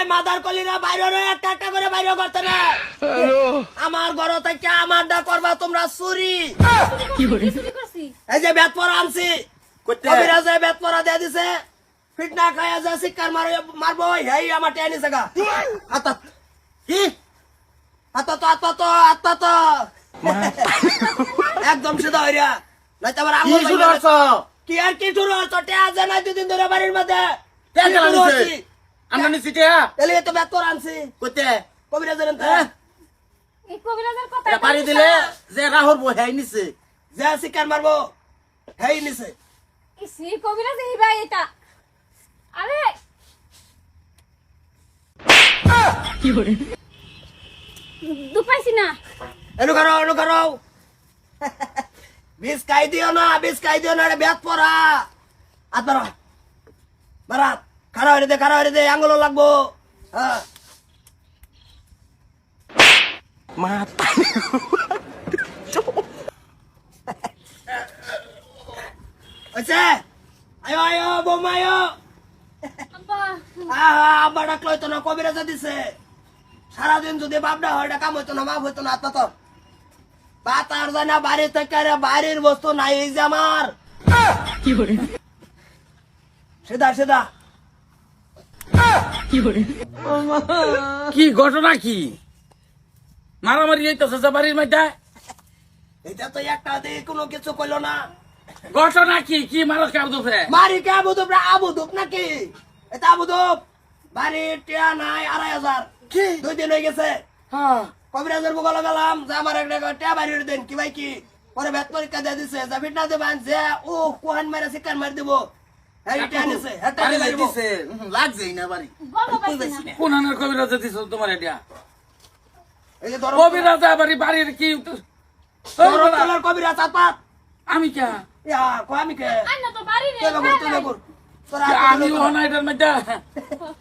এই মাদার কলিরা বাইরে একটা একটা করে বাইরে করতে না আমার ঘর থেকে আমারটা করবা তোমরা চুরি এই যে বেত পরা আনছি কবিরাজে বেত পরা দিয়ে দিছে ফিটনা খায়া যা শিকার মারবো হেই আমার টেনে জায়গা আতা কি আতা একদম সিধা হইরা নাই তোমার আঙুল কি আর কি শুরু হচ্ছে টেয়া জানাই দুদিন ধরে বাড়ির মধ্যে আমরা নিছি টিয়া তাহলে তো বেত পরা আনছি কইতে কবিরাজের এই কবিরাজের কথা এটা পারি দিলে যে রাহুর বহাই নিছে যে শিকার মারবো হেই নিছে এই কবিরাজ এই ভাই এটা আরে কি করে দুপাইছি না এনু করো বিষ খাই দিও না এটা বেত পরা আত বারাত খাড়া হয়ে দে আঙ্গুল লাগবো হ্যাঁ মাথা আচ্ছা আয়ো বোমা আয়ো আব্বা আব্বা ডাকলো তো না কবিরাজা দিছে সারাদিন যদি বাপডা হয় এটা কাম হইতো না মাপ হইতো না আত্মা তো বাতার জানা বাড়ি থেকে বাড়ির বস্তু নাই এই যে আমার কি করে সেদা কি করে কি ঘটনা কি মারামারি হইতাছে বাড়ির মধ্যে এটা তো একটা দিয়ে কোনো কিছু কইলো না ঘটনা কি কি মারস কাব দুফরে মারি কে আবুদুপ নাকি এটা আবুদুপ বাড়ি টিয়া নাই 2,500 কি 2 দিন হয়ে গেছে হ্যাঁ কবিরাজের বুকে লাগালাম যে আমার একটা টিয়া বাড়ির দেন কি ভাই কি পরে বেত পরীক্ষা দিয়ে দিছে যে ফিটনা দেবেন যে ও কোহান মারা শিকার মার দিব এই টিয়া নিছে এটা বাড়ি দিব দিছে লাগছেই না বাড়ি গলা পাইছি না কোন হানের কবিরাজ দিছ তোমার এটা এই যে ধরো কবিরাজ বাড়ির কি তলার কবিরাজ আপাত আমি কে ইয়া কো আমি কে আন্না তো বাড়ি রে তুই কর তোরা আমি হনা এটার মধ্যে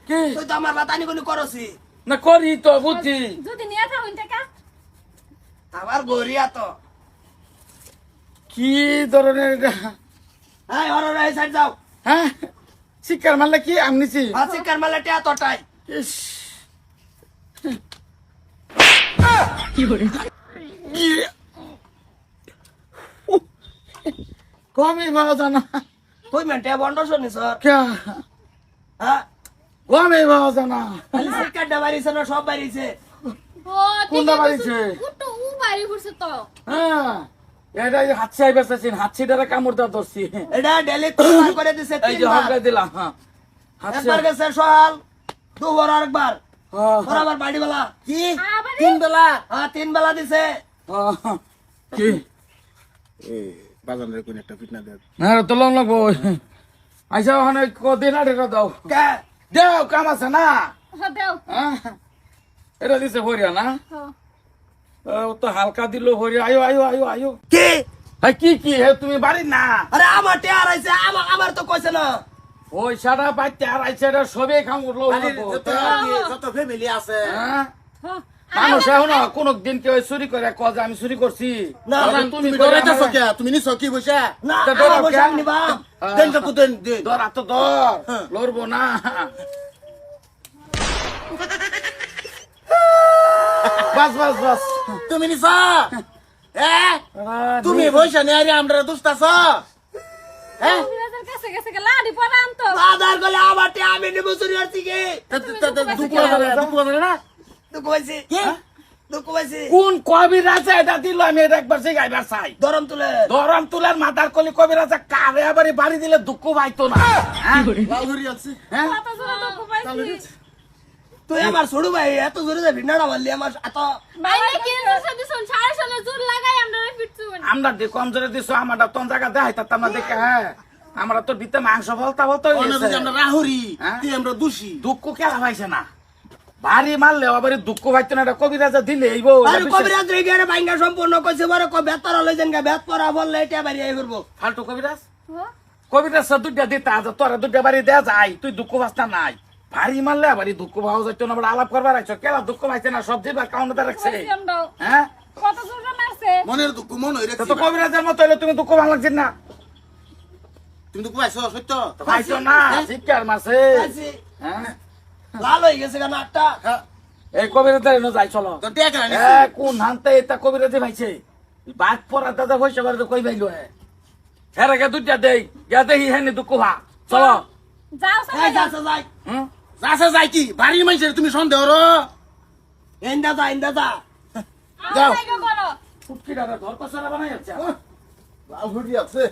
কি তুই তো আমার বাতানি গুলি করছি না করি তো বুঝছি যদি নিয়ে থাকুন টাকা আমার গরিয়া তো কি ধরনের এটা? এই হরর এই সাইড যাও হ্যাঁ শিকার মারলে কি আমি নিছি হাসি কারমালে টিয়া তোটাই ইস, কি করে কি কমই ভালো জানা তুই মেন্টে বন্ড শুনি স্যার কে হ্যাঁ কমই ভালো জানা খালি শিকারটা বাড়িছে না সব বাড়িছে ও কোনটা বাড়িছে? উটো উ বাড়ি করছে তো হ্যাঁ এটা হাতছি আই বেসেছিন হাতছিটারে কামড় দেওয়া ধরছি এটা ডেলি তোমার করে দিছে এই যে হকা দিলাম হ্যাঁ হাতছি একবার গেছে সকাল দুপুর আরেকবার হ্যাঁ, তোর আবার বাড়ি বেলা কি আবার 3 বেলা হ্যাঁ 3 বেলা দিছে হ্যাঁ, কি বাজানের কোন একটা ফিটনা দেয় হ্যাঁ তো লং লাগবো আইসা ওখানে কদিন আড়ে দাও কে দেও কাম আছে না দেও হ্যাঁ এটা দিছে ভরিয়া না হ্যাঁ ও তো হালকা দিল ভরিয়া আয়ো কি হ্যাঁ কি হে তুমি বাড়ি না আরে আমার টিয়া আইছে আমার তো কইছে না ওই সারা বাইতে আর আইছে এটা সবে খাম উঠলো যত ফ্যামিলি আছে হ্যাঁ হ্যাঁ মানুষ এখন কোন দিন কেউ চুরি করে কয় যে আমি চুরি করছি না, তাহলে তুমি করে ডরাইতেছ আমার- কে তুমি নিছ কি বসে না তা ধরো আমার বসে কে? আমি নিবা দেন তো কুতেন দেন ধর আতো ধর লড়বো না বাস তুমি নিছ তুমি বসে নে আরে আমরা দুস্তাছ কবিরাজের কাছে গেছে লাড়ি পরে আনতো আধার গলে আমার টিয়া আমি নিব চুরি করছি কি দুপুরে না তুই কইছি তুই কইছি কোন কবির আছে এটা দিল আমি এটা একবার সে গাইবার চাই দরম তুলে ধরম তুলার মাথার কলি কবির আছে কারে আবার বাড়ি দিলে দুঃখ পাইতো না হ্যাঁ? লাল হরি আছে হ্যাঁ? কত জোরে দুঃখ পাইছি তুই আমার ছোড়ু ভাই এত জোরে যে ভিন্নাটা মারলি আমার এত ভাই কি সাথে শুন সারা সালে জোর লাগাই আমরা ফিটছু আমরা দি কম জোরে দিছো আমারটা তোন জায়গা দেখাই তা আমরা দেখে হ্যাঁ আমরা তো দিতে মাংস বলতা আমরা রাহুরি হ্যাঁ? তুই আমরা দোষী দুঃখ কেলা পাইছে না বাড়ি মারলে আবার দুঃখ পাইতো না এটা কবিরাজা দিলে এই বউ আরে কবিরাজ রে গিয়ে ভাঙ্গা সম্পূর্ণ কইছে বড় কো বেতর লই যেন গা বেত পরা বললে এটা বাড়ি আই করব ফালতু কবিরাজ কবিরাজ দুইটা দিতে আজ তোরা দুইটা বাড়ি দেয়া যায় তুই দুঃখ পাস্তা নাই ভারী মারলে আবার দুঃখ পাওয়া যাইতো না আবার আলাপ করবার রাখছো কেলা দুঃখ পাইছে না সবজি বা কাউন্টার রাখছে হ্যাঁ কত জোরে মারছে মনের দুঃখ মন হই তো কবিরাজের মতো হইলে তুমি দুঃখ ভালো লাগছে না তুমি দুঃখ পাইছো সত্য পাইছো না শিকার মাসে আইছি হ্যাঁ লাল হয়ে গেছে কেন একটা এই কবিরাজের এনে যাই চলো তো টেকা এ কোন হানতে এটা কবিরাজে ভাইছে বাদ পড়া দাদা হইছে বারে তো কই ভাইলো হে হেরাকে দুইটা দেই গিয়া দেখি হেনি দুঃখ ভা চলো যাও এই সবাই যাচ্ছে যাই হুম যাচ্ছে যাই কি বাড়ির মানুষের তুমি সন্দেহ রো ইন্দা যা ইন্দা যা যাও। যাও করো ফুটকিটা ধর পাছারা বানাই আছে লাল হরি আছে